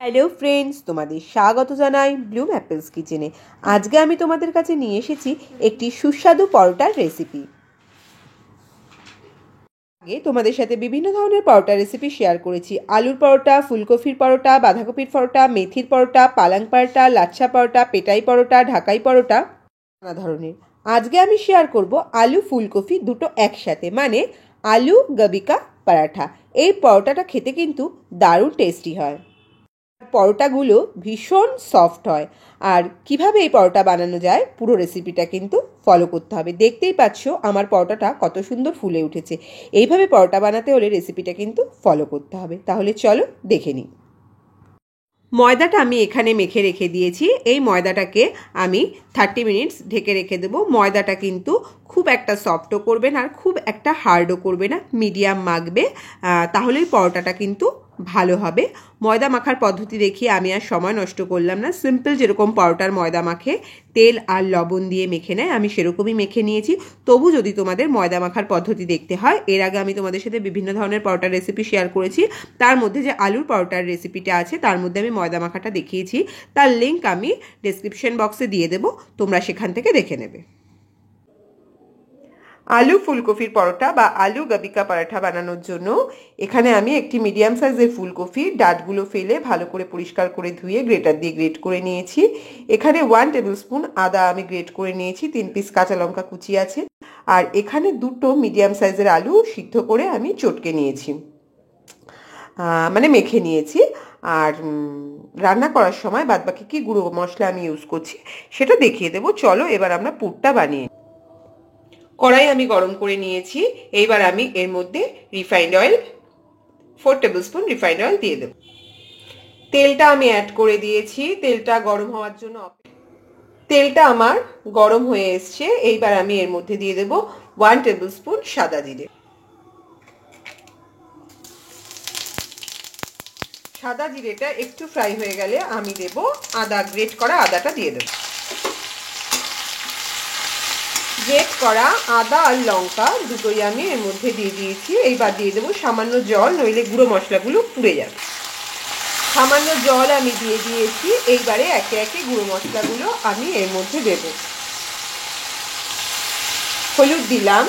Hello friends, তোমাদের স্বাগত জানাই ব্লুম অ্যাপেলস কিচেনে। আজকে আমি তোমাদের কাছে নিয়ে এসেছি একটি সুস্বাদু পরোটার রেসিপি। আগে তোমাদের সাথে বিভিন্ন ধরনের পরোটা রেসিপি শেয়ার করেছি। আলুর পরোটা, ফুলকপির পরোটা, বাঁধাকপির পরোটা, মেথির পরোটা, পালাং পরোটা, লাচ্ছা পরোটা, পেটাই পরোটা, ঢাকাই পরোটা, নানা ধরনের। আজকে আমি শেয়ার করব আলু ফুলকপি দুটো একসাথে, মানে আলু গবিকা পরাঠা। এই পরোটাটা খেতে কিন্তু দারুণ টেস্টি হয়। পরোটাগুলো ভীষণ সফট হয়। আর কিভাবে এই পরোটা বানানো যায় পুরো রেসিপিটা কিন্তু ফলো করতে হবে। দেখতেই পাচ্ছ আমার পরোটাটা কত সুন্দর ফুলে উঠেছে। এইভাবে পরোটা বানাতে হলে রেসিপিটা কিন্তু ফলো করতে হবে। তাহলে চলো দেখে নিই। ময়দাটা আমি এখানে মেখে রেখে দিয়েছি। এই ময়দাটাকে আমি 30 মিনিটস ঢেকে রেখে দেবো। ময়দাটা কিন্তু খুব একটা সফটও করবে না আর খুব একটা হার্ডও করবে না, মিডিয়াম মাখবে, তাহলেই পরোটাটা কিন্তু ভালো হবে। ময়দা মাখার পদ্ধতি দেখিয়ে আমি আর সময় নষ্ট করলাম না। সিম্পল যেরকম পরোটার ময়দা মাখে, তেল আর লবণ দিয়ে মেখে নেয়, আমি সেরকমই মেখে নিয়েছি। তবু যদি তোমাদের ময়দা মাখার পদ্ধতি দেখতে হয়, এর আগে আমি তোমাদের সাথে বিভিন্ন ধরনের পরোটার রেসিপি শেয়ার করেছি। তার মধ্যে যে আলুর পরোটার রেসিপিটা আছে তার মধ্যে আমি ময়দা মাখাটা দেখিয়েছি। তার লিঙ্ক আমি ডেসক্রিপশন বক্সে দিয়ে দেবো, তোমরা সেখান থেকে দেখে নেবে। আলু ফুলকপির পরোটা বা আলু গবিকা পরাঠা বানানোর জন্য এখানে আমি একটি মিডিয়াম সাইজের ফুলকপি ডাঁটগুলো ফেলে ভালো করে পরিষ্কার করে ধুয়ে গ্রেটার দিয়ে গ্রেট করে নিয়েছি। এখানে 1 টেবিল স্পুন আদা আমি গ্রেট করে নিয়েছি, 3 পিস কাঁচা লঙ্কা কুচি আছে, আর এখানে দুটো মিডিয়াম সাইজের আলু সিদ্ধ করে আমি চটকে নিয়েছি, মানে মেখে নিয়েছি। আর রান্না করার সময় বাদবাকি কি গুঁড়ো মশলা আমি ইউজ করছি সেটা দেখিয়ে দেবো। চলো এবার আমরা পুরটা বানিয়ে। কড়াই আমি গরম করে নিয়েছি। এইবার আমি এর মধ্যে refined oil 4 table spoon refined oil দিয়ে দেব। তেলটা আমি অ্যাড করে দিয়েছি। তেলটা গরম হওয়ার জন্য তেলটা আমার গরম হয়ে এসছে। এইবার আমি এর মধ্যে দিয়ে দেব 1 টেবিল স্পুন সাদা জিরে। সাদা জিরেটা একটু ফ্রাই হয়ে গেলে আমি দেব আদা, গ্রেট করা আদাটা দিয়ে দেব। গ্রেট করা আদা আর লঙ্কা দুটোই আমি এর মধ্যে দিয়ে দিয়েছি। এইবার দিয়ে দেবো সামান্য জল, নইলে গুঁড়ো মশলাগুলো পুড়ে যাবে। সামান্য জল আমি দিয়ে দিয়েছি। এইবারে একে একে গুঁড়ো মশলাগুলো আমি এর মধ্যে দেব। হলুদ দিলাম,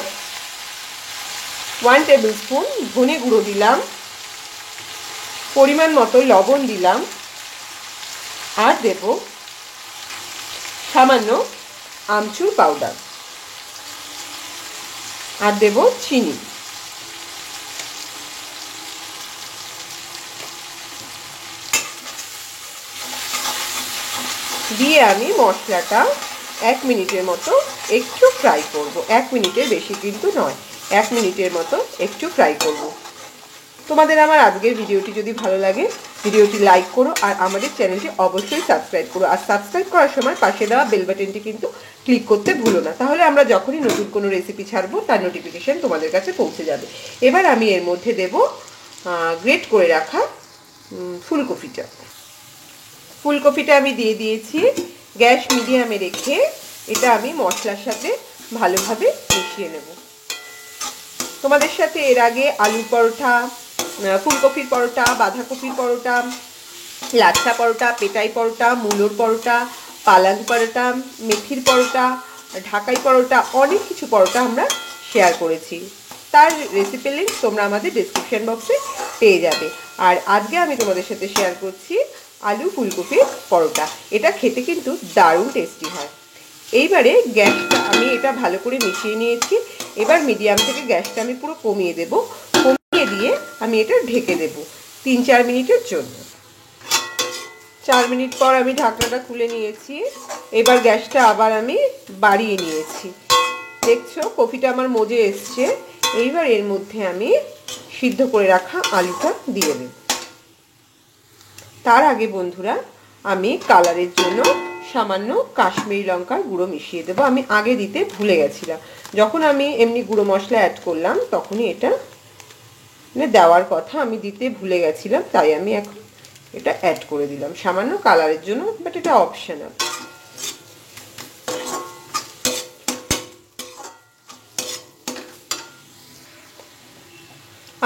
1 টেবিল স্পুন ধনে গুঁড়ো দিলাম, পরিমাণ মতো লবণ দিলাম, আর দেব সামান্য আমচুর পাউডার, আর দেব চিনি। দিয়ে আমি মশলাটা 1 মিনিটের মতো একটু ফ্রাই করব। 1 মিনিটের বেশি কিন্তু নয়, 1 মিনিটের মতো একটু ফ্রাই করব। তোমাদের আমার আজকের ভিডিওটি যদি ভালো লাগে, ভিডিওটি লাইক করো আর আমাদের চ্যানেলটি অবশ্যই সাবস্ক্রাইব করো। আর সাবস্ক্রাইব করার সময় পাশে দেওয়া বেল বাটনটি কিন্তু ক্লিক করতে ভুলো না, তাহলে আমরা যখনই নতুন কোনো রেসিপি ছাড়বো তার নোটিফিকেশন তোমাদের কাছে পৌঁছে যাবে। এবার আমি এর মধ্যে দেব গ্রেট করে রাখা ফুলকপিটা। ফুলকপিটা আমি দিয়ে দিয়েছি। গ্যাস মিডিয়ামে রেখে এটা আমি মশলার সাথে ভালোভাবে মিশিয়ে নেব। তোমাদের সাথে এর আগে আলুর পরোটা, ফুলকপির পরোটা, বাঁধাকপির পরোটা, লাচ্ছা পরোটা, পেটাই পরোটা, মূলোর পরোটা, পালাং পরোটা, মেথির পরোটা, ঢাকাই পরোটা, অনেক কিছু পরোটা আমরা শেয়ার করেছি। তার রেসিপি লিঙ্ক তোমরা আমাদের ডেসক্রিপশন বক্সে পেয়ে যাবে। আর আজকে আমি তোমাদের সাথে শেয়ার করছি আলু ফুলকপির পরোটা। এটা খেতে কিন্তু দারুণ টেস্টি হয়। এইবারে গ্যাসটা আমি এটা ভালো করে মিশিয়ে নিয়েছি। এবার মিডিয়াম থেকে গ্যাসটা আমি পুরো কমিয়ে দেব। কমিয়ে দিয়ে আমি এটা ঢেকে দেব 3-4 মিনিটের জন্য। 4 মিনিট পর আমি ঢাকনাটা খুলে নিয়েছি। এবার গ্যাসটা আবার আমি বাড়িয়ে নিয়েছি। দেখছো কফিটা আমার মজে এসছে। এইবার এর মধ্যে আমি সিদ্ধ করে রাখা আলুটা দিয়ে দেব। তার আগে বন্ধুরা আমি কালারের জন্য সামান্য কাশ্মীরি লঙ্কার গুঁড়ো মিশিয়ে দেবো। আমি আগে দিতে ভুলে গেছিলাম, যখন আমি এমনি গুঁড়ো মশলা অ্যাড করলাম তখনই এটা দেওয়ার কথা, আমি দিতে ভুলে গেছিলাম, তাই আমি এখন এটা অ্যাড করে দিলাম সামান্য কালারের জন্য, বাট এটা অপশনাল।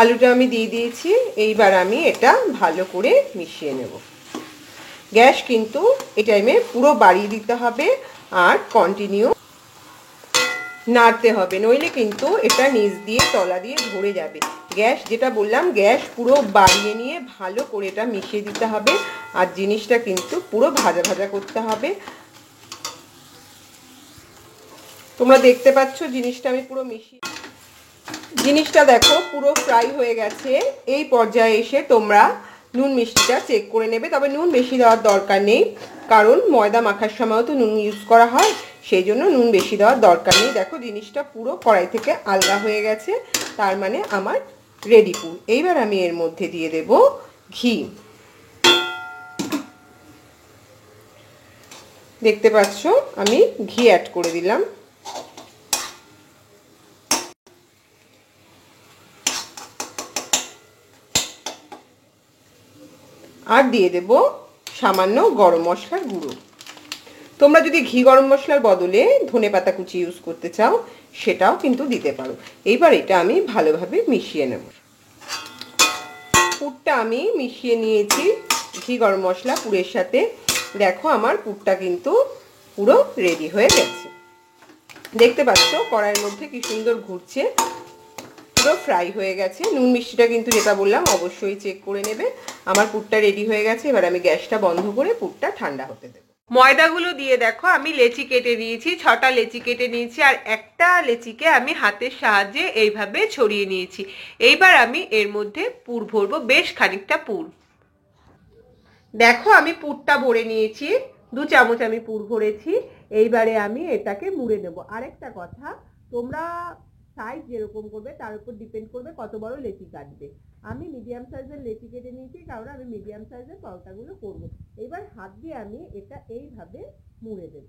আলুটা আমি দিয়ে দিয়েছি। এইবার আমি এটা ভালো করে মিশিয়ে নেব। গ্যাস কিন্তু এই টাইমে পুরো বাড়িয়ে দিতে হবে আর কন্টিনিউ নাড়তে হবে, নইলে কিন্তু এটা নিচ দিয়ে তলা দিয়ে ধরে যাবে। গ্যাস যেটা বললাম, গ্যাস পুরো বাড়িয়ে নিয়ে ভালো করে এটা মিশিয়ে দিতে হবে আর জিনিসটা কিন্তু পুরো ভাজা ভাজা করতে হবে। তোমরা দেখতে পাচ্ছ জিনিসটা আমি পুরো মিশিয়ে, জিনিসটা দেখো পুরো ফ্রাই হয়ে গেছে। এই পর্যায়ে এসে তোমরা নুন মিষ্টিটা চেক করে নেবে, তবে নুন বেশি দেওয়ার দরকার নেই, কারণ ময়দা মাখার সময়ও তো নুন ইউজ করা হয়, সেই জন্য নুন বেশি দেওয়ার দরকার নেই। দেখো জিনিসটা পুরো কড়াই থেকে আলগা হয়ে গেছে, তার মানে আমার রেডি পুর। এইবার আমি এর মধ্যে দিয়ে দেব ঘি। দেখতে পাচ্ছ আমি ঘি অ্যাড করে দিলাম। আর দিয়ে দেব সামান্য গরম মশলার গুঁড়ো। তোমরা যদি ঘি গরম মশলার বদলে ধনেপাতা কুচি ইউজ করতে চাও সেটাও কিন্তু দিতে পারো। এইবার এটা আমি ভালোভাবে মিশিয়ে নেব। পুরটা আমি মিশিয়ে নিয়েছি ঘি গরম মশলা পুরের সাথে। দেখো আমার পুরটা কিন্তু পুরো রেডি হয়ে গেছে। দেখতে পাচ্ছ কড়াইয়ের মধ্যে কি সুন্দর ঘুরছে, পুরো ফ্রাই হয়ে গেছে। নুন মিষ্টিটা কিন্তু যেটা বললাম অবশ্যই চেক করে নেবে। আমার পুরটা রেডি হয়ে গেছে। এবার আমি গ্যাসটা বন্ধ করে পুরটা ঠান্ডা হতে দেব। ময়দাগুলো দিয়ে দেখো আমি লেচি কেটে নিয়েছি, 6টা লেচি কেটে নিয়েছি আর একটা লেচিকে আমি হাতের সাহায্যে এইভাবে ছড়িয়ে নিয়েছি। এইবার আমি এর মধ্যে পুর ভরবো, বেশ খানিকটা পুর। দেখো আমি পুরটা ভরে নিয়েছি, 2 চামচ আমি পুর ভরেছি। এইবারে আমি এটাকে মুড়ে নেব। আরেকটা কথা, তোমরা সাইজ যেরকম করবে তার উপর ডিপেন্ড করবে কত বড় লেচি কাটবে। আমি মিডিয়াম সাইজের লেচি কেটে নিয়েছি, কারণ আমি মিডিয়াম সাইজের পরোটাগুলো করব। এবার হাত দিয়ে আমি এটা এইভাবে মুড়ে দেব।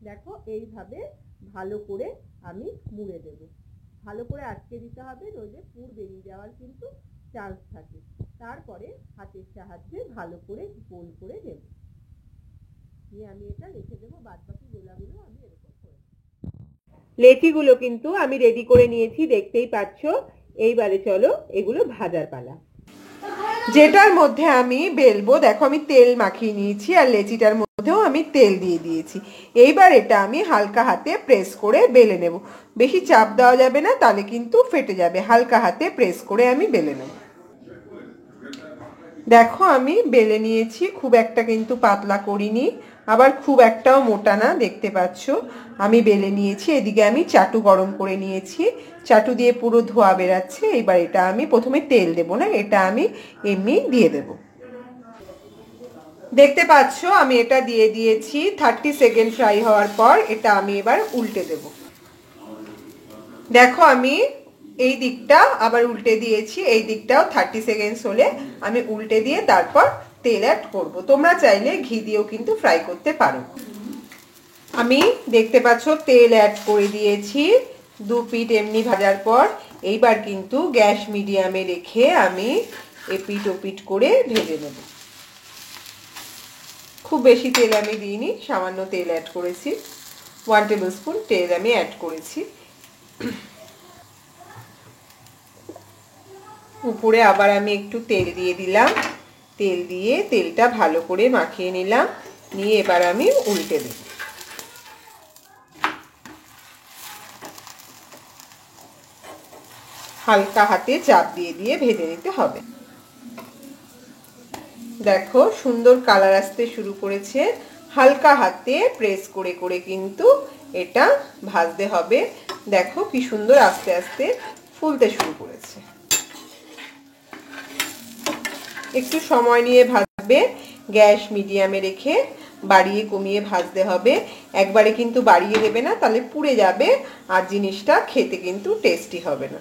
দেখো এইভাবে ভালো করে আমি মুড়ে দেব। ভালো করে আটকে দিতে হবে, নইলে পুর বেরিয়ে যাওয়ার কিন্তু চান্স থাকে। তারপরে হাতের সাহায্যে ভালো করে গোল করে দেব। নিয়ে আমি এটা রেখে দেবো। বাদ বাকি গোলাগুলো আমি এরকম করে, লেচিগুলো কিন্তু আমি রেডি করে নিয়েছি, দেখতেই পাচ্ছ। এইবারে চলো এগুলো ভাজার পালা। যেটার মধ্যে আমি বেলবো, দেখো আমি তেল মাখিয়ে নিয়েছি আর লেচিটার মধ্যেও আমি তেল দিয়ে দিয়েছি। এইবার এটা আমি হালকা হাতে প্রেস করে বেলে নেব। বেশি চাপ দেওয়া যাবে না, তাহলে কিন্তু ফেটে যাবে। হালকা হাতে প্রেস করে আমি বেলে নেব। দেখো আমি বেলে নিয়েছি, খুব একটা কিন্তু পাতলা করিনি, আবার খুব একটাও মোটা না। দেখতে পাচ্ছ আমি বেলে নিয়েছি। এদিকে আমি চাটু গরম করে নিয়েছি, চাটু দিয়ে পুরো ধোয়া বেরাচ্ছে। এবার এটা আমি প্রথমে তেল দেব না, এটা আমি এমনি দিয়ে দেব। দেখতে পাচ্ছ আমি এটা দিয়ে দিয়েছি। 30 সেকেন্ড ফ্রাই হওয়ার পর এটা আমি এবার উল্টে দেব। দেখো আমি এই দিকটা আবার উল্টে দিয়েছি, এই দিকটাও 30 সেকেন্ড হলে আমি উল্টে দিয়ে তারপর তেল অ্যাড করব। তোমরা চাইলে ঘি দিয়েও কিন্তু ফ্রাই করতে পারো। আমি দেখতে পাচ্ছ তেল অ্যাড করে দিয়েছি 2 পিঠ এমনি ভাজার পর। এইবার কিন্তু গ্যাস মিডিয়ামে রেখে আমি এপিট ওপিট করে ভেজে নেব। খুব বেশি তেল আমি দিইনি, সামান্য তেল অ্যাড করেছি, 1 টেবিল স্পুন তেল আমি অ্যাড করেছি। উপরে আবার আমি একটু তেল দিয়ে দিলাম। তেল দিয়ে তেলটা ভালো করে মাখিয়ে নিলাম, নিয়ে এবার আমি উল্টে দেব। হালকা হাতে চাপ দিয়ে দিয়ে ভেজে নিতে হবে। দেখো সুন্দর কালার আসতে শুরু করেছে। হালকা হাতে প্রেস করে করে কিন্তু এটা ভাজতে হবে। দেখো কি সুন্দর আস্তে আস্তে ফুলতে শুরু করেছে। একটু সময় নিয়ে ভাজবে, গ্যাস মিডিয়ামে রেখে বাড়িয়ে কমিয়ে ভাজতে হবে। একবারে কিন্তু বাড়িয়ে দেবে না, তাহলে পুড়ে যাবে আর জিনিসটা খেতে কিন্তু টেস্টি হবে না।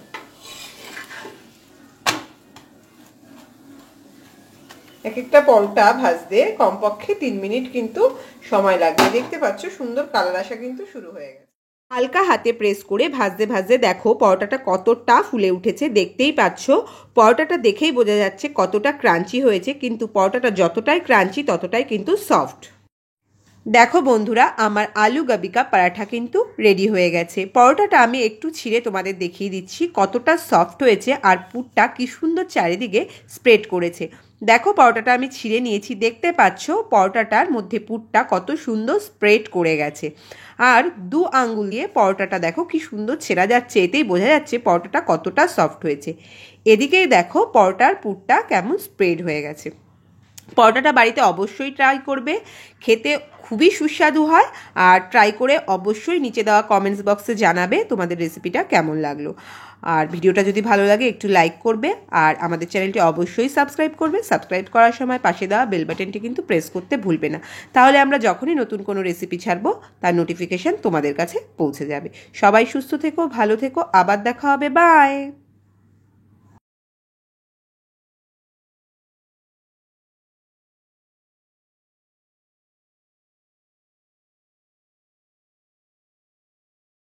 এক একটা পরোটা ভাজতে কমপক্ষে 3 মিনিট কিন্তু সময় লাগবে। দেখতে পাচ্ছ সুন্দর কালার আসা কিন্তু শুরু হয়ে গেছে। হালকা হাতে প্রেস করে ভাজতে ভাজতে দেখো পরোটাটা কতটা ফুলে উঠেছে। দেখতেই পাচ্ছ পরোটাটা দেখেই বোঝা যাচ্ছে কতটা ক্রাঞ্চি হয়েছে, কিন্তু পরোটাটা যতটাই ক্রাঞ্চি ততটাই কিন্তু সফট। দেখো বন্ধুরা, আমার আলু গোবি কা পরাঠা কিন্তু রেডি হয়ে গেছে। পরোটাটা আমি একটু ছিঁড়ে তোমাদের দেখিয়ে দিচ্ছি কতটা সফট হয়েছে আর পুরটা কি সুন্দর চারিদিকে স্প্রেড করেছে। দেখো পরোটাটা আমি ছিঁড়ে নিয়েছি, দেখতে পাচ্ছ পরোটাটার মধ্যে পুরটা কত সুন্দর স্প্রেড করে গেছে। আর 2 আঙ্গুল দিয়ে পরোটাটা দেখো কি সুন্দর ছেঁড়া যাচ্ছে, এতেই বোঝা যাচ্ছে পরোটাটা কতটা সফট হয়েছে। এদিকেই দেখো পরোটার পুরটা কেমন স্প্রেড হয়ে গেছে। পরোটাটা বাড়িতে অবশ্যই ট্রাই করবে, খেতে খুবই সুস্বাদু হয়। আর ট্রাই করে অবশ্যই নিচে দেওয়া কমেন্টস বক্সে জানাবে তোমাদের রেসিপিটা কেমন লাগলো। আর ভিডিওটা যদি ভালো লাগে একটু লাইক করবে আর আমাদের চ্যানেলটি অবশ্যই সাবস্ক্রাইব করবে। সাবস্ক্রাইব করার সময় পাশে দেওয়া বেল বাটনটি কিন্তু প্রেস করতে ভুলবে না, তাহলে আমরা যখনই নতুন কোনো রেসিপি ছাড়বো তার নোটিফিকেশান তোমাদের কাছে পৌঁছে যাবে। সবাই সুস্থ থেকো, ভালো থেকো, আবার দেখা হবে, বাই।